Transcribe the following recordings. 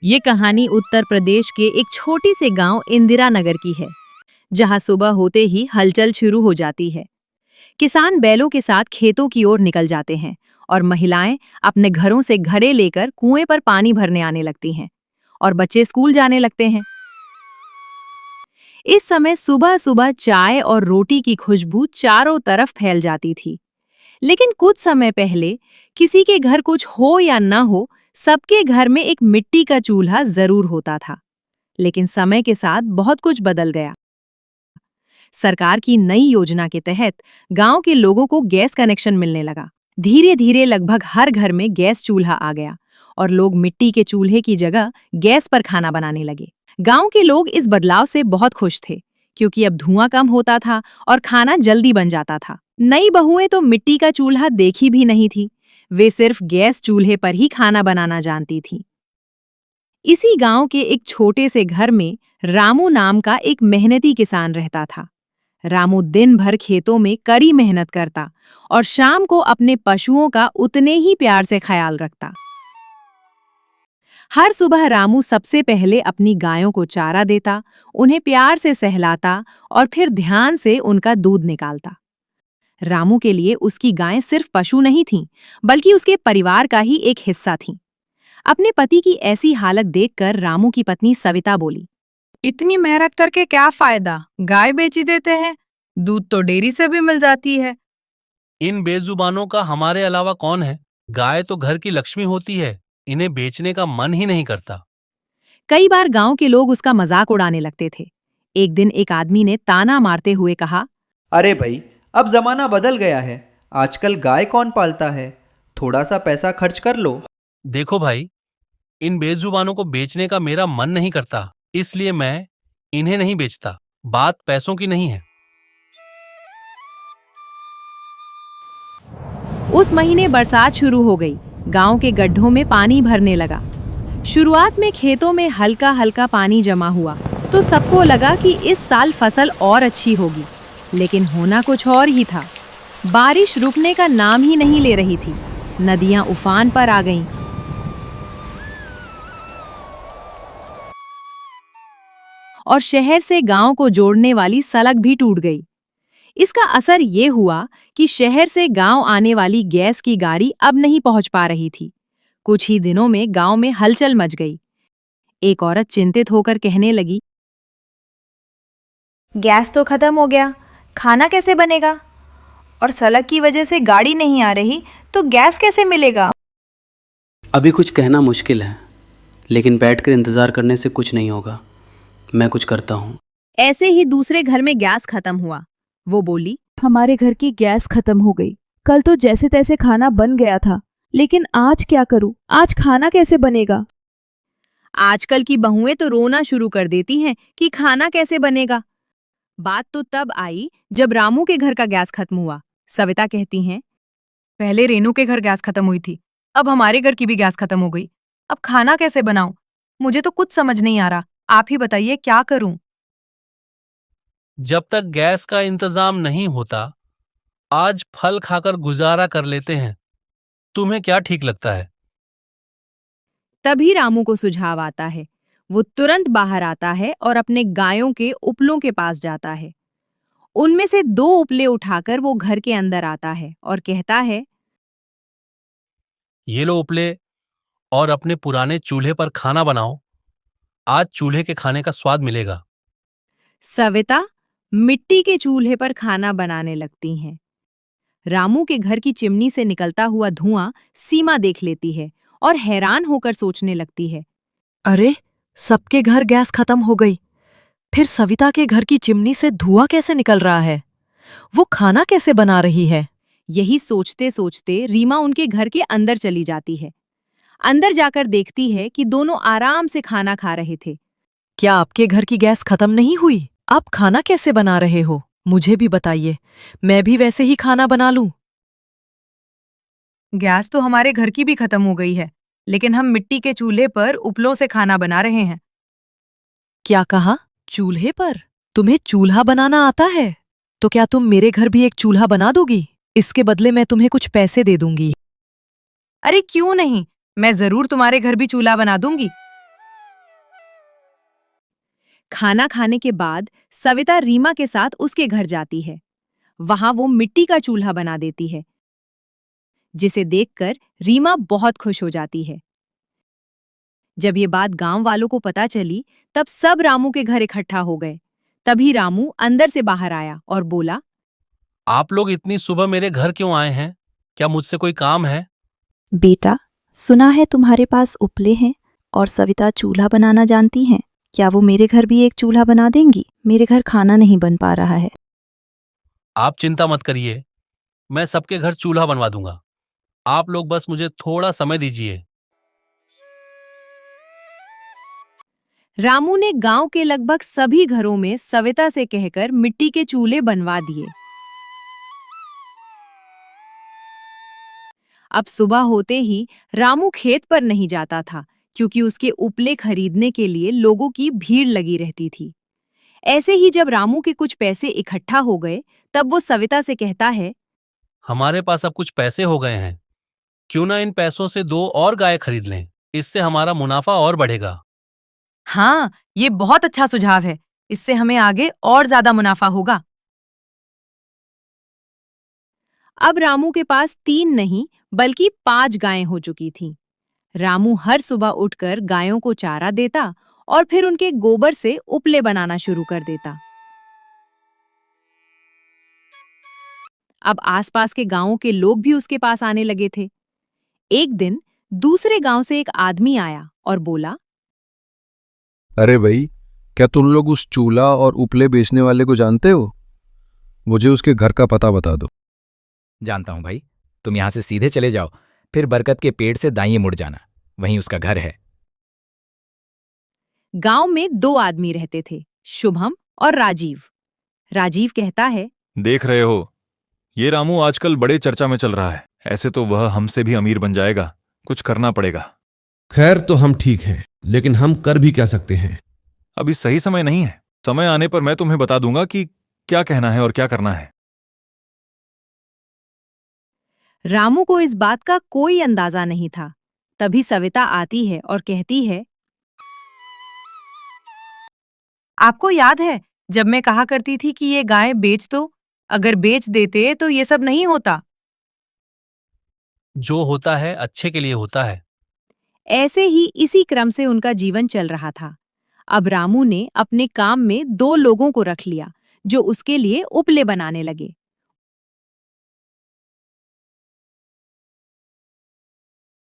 ये कहानी उत्तर प्रदेश के एक छोटी से गांव इंदिरा नगर की है, जहां सुबह होते ही हलचल शुरू हो जाती है। किसान बैलों के साथ खेतों की ओर निकल जाते हैं और महिलाएं अपने घरों से घड़े लेकर कुएं पर पानी भरने आने लगती हैं और बच्चे स्कूल जाने लगते हैं। इस समय सुबह सुबह चाय और रोटी की खुशबू चारों तरफ फैल जाती थी। लेकिन कुछ समय पहले किसी के घर कुछ हो या न हो, सबके घर में एक मिट्टी का चूल्हा जरूर होता था। लेकिन समय के साथ बहुत कुछ बदल गया। सरकार की नई योजना के तहत गांव के लोगों को गैस कनेक्शन मिलने लगा। धीरे धीरे लगभग हर घर में गैस चूल्हा आ गया और लोग मिट्टी के चूल्हे की जगह गैस पर खाना बनाने लगे। गांव के लोग इस बदलाव से बहुत खुश थे, क्योंकि अब धुआं कम होता था और खाना जल्दी बन जाता था। नई बहुएं तो मिट्टी का चूल्हा देखी भी नहीं थी, वे सिर्फ गैस चूल्हे पर ही खाना बनाना जानती थीं। इसी गांव के एक छोटे से घर में रामू नाम का एक मेहनती किसान रहता था। रामू दिन भर खेतों में कड़ी मेहनत करता और शाम को अपने पशुओं का उतने ही प्यार से ख्याल रखता। हर सुबह रामू सबसे पहले अपनी गायों को चारा देता, उन्हें प्यार से सहलाता और फिर ध्यान से उनका दूध निकालता। रामू के लिए उसकी गायें सिर्फ पशु नहीं थीं, बल्कि उसके परिवार का ही एक हिस्सा थीं। अपने पति की ऐसी हालत देखकर रामू की पत्नी सविता बोली, इतनी मेहनत करके क्या फायदा, गाय बेची देते हैं, दूध तो डेयरी से भी मिल जाती है। इन बेजुबानों का हमारे अलावा कौन है? गाय तो घर की लक्ष्मी होती है, इन्हें बेचने का मन ही नहीं करता। कई बार गांव के लोग उसका मजाक उड़ाने लगते थे। एक दिन एक आदमी ने ताना मारते हुए कहा, अरे भाई, अब जमाना बदल गया है, आजकल गाय कौन पालता है, थोड़ा सा पैसा खर्च कर लो। देखो भाई, इन बेजुबानों को बेचने का मेरा मन नहीं करता, इसलिए मैं इन्हें नहीं बेचता। बात पैसों की नहीं है। उस महीने बरसात शुरू हो गई। गांव के गड्ढों में पानी भरने लगा। शुरुआत में खेतों में हल्का हल्का पानी जमा हुआ तो सबको लगा कि इस साल फसल और अच्छी होगी। लेकिन होना कुछ और ही था। बारिश रुकने का नाम ही नहीं ले रही थी। नदियां उफान पर आ गईं। और शहर से गांव को जोड़ने वाली सड़क भी टूट गई। इसका असर ये हुआ कि शहर से गांव आने वाली गैस की गाड़ी अब नहीं पहुंच पा रही थी। कुछ ही दिनों में गांव में हलचल मच गई। एक औरत चिंतित होकर कहने लगी, गैस तो खत्म हो गया, खाना कैसे बनेगा? और सड़क की वजह से गाड़ी नहीं आ रही तो गैस कैसे मिलेगा? अभी कुछ कहना मुश्किल है, लेकिन बैठकर इंतज़ार करने से कुछ नहीं होगा। मैं कुछ करता हूँ। ऐसे ही दूसरे घर में गैस खत्म हुआ। वो बोली, हमारे घर की गैस खत्म हो गई। कल तो जैसे तैसे खाना बन गया था, लेकिन आज क्या करूं? आज खाना कैसे बनेगा? आजकल की बहुएं तो रोना शुरू कर देती हैं कि खाना कैसे बनेगा। बात तो तब आई जब रामू के घर का गैस खत्म हुआ। सविता कहती हैं, पहले रेनू के घर गैस खत्म हुई थी, अब हमारे घर की भी गैस खत्म हो गई। अब खाना कैसे बनाऊं? मुझे तो कुछ समझ नहीं आ रहा। आप ही बताइए, क्या करूं? जब तक गैस का इंतजाम नहीं होता, आज फल खाकर गुजारा कर लेते हैं। तुम्हें क्या ठीक लगता है? तभी रामू को सुझाव आता है। वो तुरंत बाहर आता है और अपने गायों के उपलों के पास जाता है। उनमें से 2 उपले उठाकर वो घर के अंदर आता है और कहता है, ये लो उपले, और अपने पुराने चूल्हे पर खाना बनाओ। आज चूल्हे के खाने का स्वाद मिलेगा। सविता मिट्टी के चूल्हे पर खाना बनाने लगती हैं। रामू के घर की चिमनी से निकलता हुआ धुआं सीमा देख लेती है और हैरान होकर सोचने लगती है, अरे, सबके घर गैस खत्म हो गई, फिर सविता के घर की चिमनी से धुआं कैसे निकल रहा है? वो खाना कैसे बना रही है? यही सोचते सोचते रीमा उनके घर के अंदर चली जाती है। अंदर जाकर देखती है कि दोनों आराम से खाना खा रहे थे। क्या आपके घर की गैस खत्म नहीं हुई? आप खाना कैसे बना रहे हो? मुझे भी बताइए, मैं भी वैसे ही खाना बना लूं। गैस तो हमारे घर की भी खत्म हो गई है, लेकिन हम मिट्टी के चूल्हे पर उपलों से खाना बना रहे हैं। क्या कहा? चूल्हे पर? तुम्हें चूल्हा बनाना आता है? तो क्या तुम मेरे घर भी एक चूल्हा बना दोगी? इसके बदले मैं तुम्हें कुछ पैसे दे दूंगी। अरे क्यों नहीं, मैं जरूर तुम्हारे घर भी चूल्हा बना दूंगी। खाना खाने के बाद सविता रीमा के साथ उसके घर जाती है। वहां वो मिट्टी का चूल्हा बना देती है, जिसे देखकर रीमा बहुत खुश हो जाती है। जब ये बात गांव वालों को पता चली, तब सब रामू के घर इकट्ठा हो गए। तभी रामू अंदर से बाहर आया और बोला, आप लोग इतनी सुबह मेरे घर क्यों आए हैं? क्या मुझसे कोई काम है? बेटा, सुना है तुम्हारे पास उपले हैं और सविता चूल्हा बनाना जानती हैं। क्या वो मेरे घर भी एक चूल्हा बना देंगी? मेरे घर खाना नहीं बन पा रहा है। आप चिंता मत करिए, मैं सबके घर चूल्हा बनवा दूंगा। आप लोग बस मुझे थोड़ा समय दीजिए। रामू ने गांव के लगभग सभी घरों में सविता से कहकर मिट्टी के चूल्हे बनवा दिए। अब सुबह होते ही रामू खेत पर नहीं जाता था, क्योंकि उसके उपले खरीदने के लिए लोगों की भीड़ लगी रहती थी। ऐसे ही जब रामू के कुछ पैसे इकट्ठा हो गए, तब वो सविता से कहता है, हमारे पास अब कुछ पैसे हो गए हैं, क्यों ना इन पैसों से 2 और गाय खरीद लें। इससे हमारा मुनाफा और बढ़ेगा। हाँ, ये बहुत अच्छा सुझाव है। इससे हमें आगे और ज्यादा मुनाफा होगा। अब रामू के पास 3 नहीं बल्कि 5 गायें हो चुकी थीं। रामू हर सुबह उठकर गायों को चारा देता और फिर उनके गोबर से उपले बनाना शुरू कर देता। अब आसपास के गांवों के लोग भी उसके पास आने लगे थे। एक दिन दूसरे गांव से एक आदमी आया और बोला, अरे भाई, क्या तुम लोग उस चूल्हा और उपले बेचने वाले को जानते हो? मुझे उसके घर का पता बता दो। जानता हूं भाई, तुम यहां से सीधे चले जाओ, फिर बरगद के पेड़ से दाईं मुड़ जाना, वहीं उसका घर है। गांव में 2 आदमी रहते थे, शुभम और राजीव। राजीव कहता है, देख रहे हो, ये रामू आजकल बड़े चर्चा में चल रहा है। ऐसे तो वह हमसे भी अमीर बन जाएगा। कुछ करना पड़ेगा। खैर, तो हम ठीक हैं, लेकिन हम कर भी क्या सकते हैं? अभी सही समय नहीं है। समय आने पर मैं तुम्हें बता दूंगा कि क्या कहना है और क्या करना है। रामू को इस बात का कोई अंदाजा नहीं था। तभी सविता आती है और कहती है, आपको याद है जब मैं कहा करती थी कि ये गाय बेच दो? अगर बेच देते तो ये सब नहीं होता। जो होता है अच्छे के लिए होता है। ऐसे ही इसी क्रम से उनका जीवन चल रहा था। अब रामू ने अपने काम में 2 लोगों को रख लिया, जो उसके लिए उपले बनाने लगे।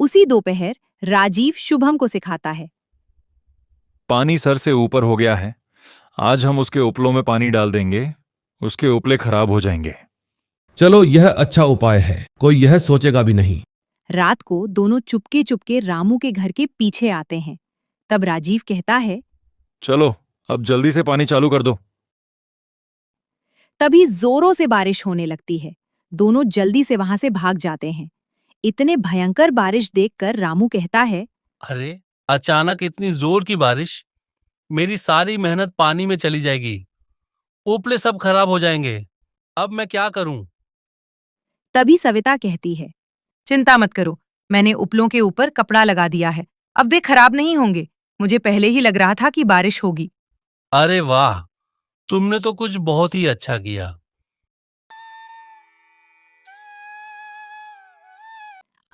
उसी दोपहर राजीव शुभम को सिखाता है, पानी सर से ऊपर हो गया है। आज हम उसके उपलों में पानी डाल देंगे, उसके उपले खराब हो जाएंगे। चलो, यह अच्छा उपाय है, कोई यह सोचेगा भी नहीं। रात को दोनों चुपके चुपके रामू के घर के पीछे आते हैं। तब राजीव कहता है, चलो अब जल्दी से पानी चालू कर दो। तभी जोरों से बारिश होने लगती है। दोनों जल्दी से वहां से भाग जाते हैं। इतने भयंकर बारिश देखकर रामू कहता है, अरे, अचानक इतनी जोर की बारिश, मेरी सारी मेहनत पानी में चली जाएगी। उपले सब खराब हो जाएंगे। अब मैं क्या करूं? तभी सविता कहती है, चिंता मत करो, मैंने उपलों के ऊपर कपड़ा लगा दिया है। अब वे खराब नहीं होंगे। मुझे पहले ही लग रहा था कि बारिश होगी। अरे वाह, तुमने तो कुछ बहुत ही अच्छा किया।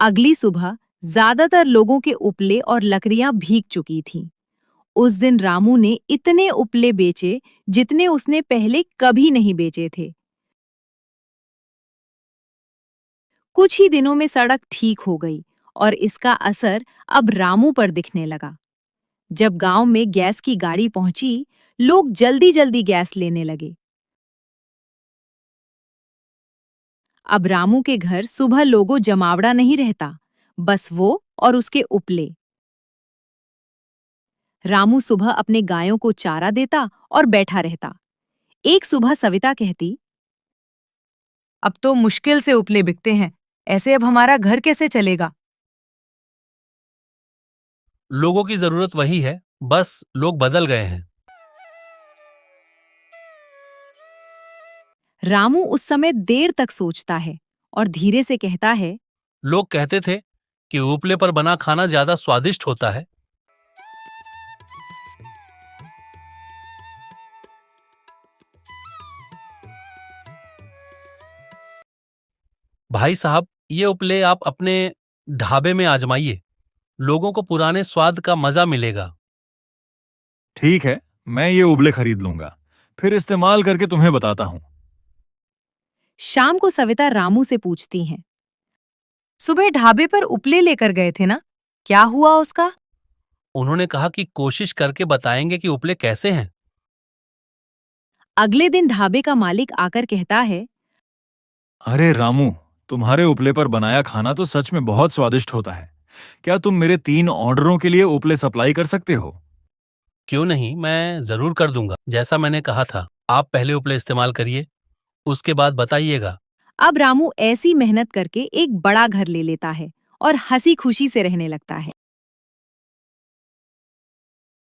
अगली सुबह ज्यादातर लोगों के उपले और लकड़ियां भीग चुकी थीं। उस दिन रामू ने इतने उपले बेचे जितने उसने पहले कभी नहीं बेचे थे। कुछ ही दिनों में सड़क ठीक हो गई और इसका असर अब रामू पर दिखने लगा। जब गांव में गैस की गाड़ी पहुंची, लोग जल्दी जल्दी गैस लेने लगे। अब रामू के घर सुबह लोगों जमावड़ा नहीं रहता, बस वो और उसके उपले। रामू सुबह अपने गायों को चारा देता और बैठा रहता। एक सुबह सविता कहती, अब तो मुश्किल से उपले बिकते हैं। ऐसे अब हमारा घर कैसे चलेगा? लोगों की जरूरत वही है, बस लोग बदल गए हैं। रामू उस समय देर तक सोचता है और धीरे से कहता है, लोग कहते थे कि उपले पर बना खाना ज्यादा स्वादिष्ट होता है। भाई साहब, ये उपले आप अपने ढाबे में आजमाइए। लोगों को पुराने स्वाद का मजा मिलेगा। ठीक है, मैं ये उपले खरीद लूंगा, फिर इस्तेमाल करके तुम्हें बताता हूँ। शाम को सविता रामू से पूछती हैं। सुबह ढाबे पर उपले लेकर गए थे ना, क्या हुआ उसका? उन्होंने कहा कि कोशिश करके बताएंगे कि उपले कैसे हैं। अगले दिन ढाबे का मालिक आकर कहता है, अरे रामू, तुम्हारे उपले पर बनाया खाना तो सच में बहुत स्वादिष्ट होता है। क्या तुम मेरे 3 ऑर्डरों के लिए उपले सप्लाई कर सकते हो? क्यों नहीं, मैं जरूर कर दूंगा। जैसा मैंने कहा था, आप पहले उपले इस्तेमाल करिए, उसके बाद बताइएगा। अब रामू ऐसी मेहनत करके एक बड़ा घर ले लेता है और हंसी खुशी से रहने लगता है।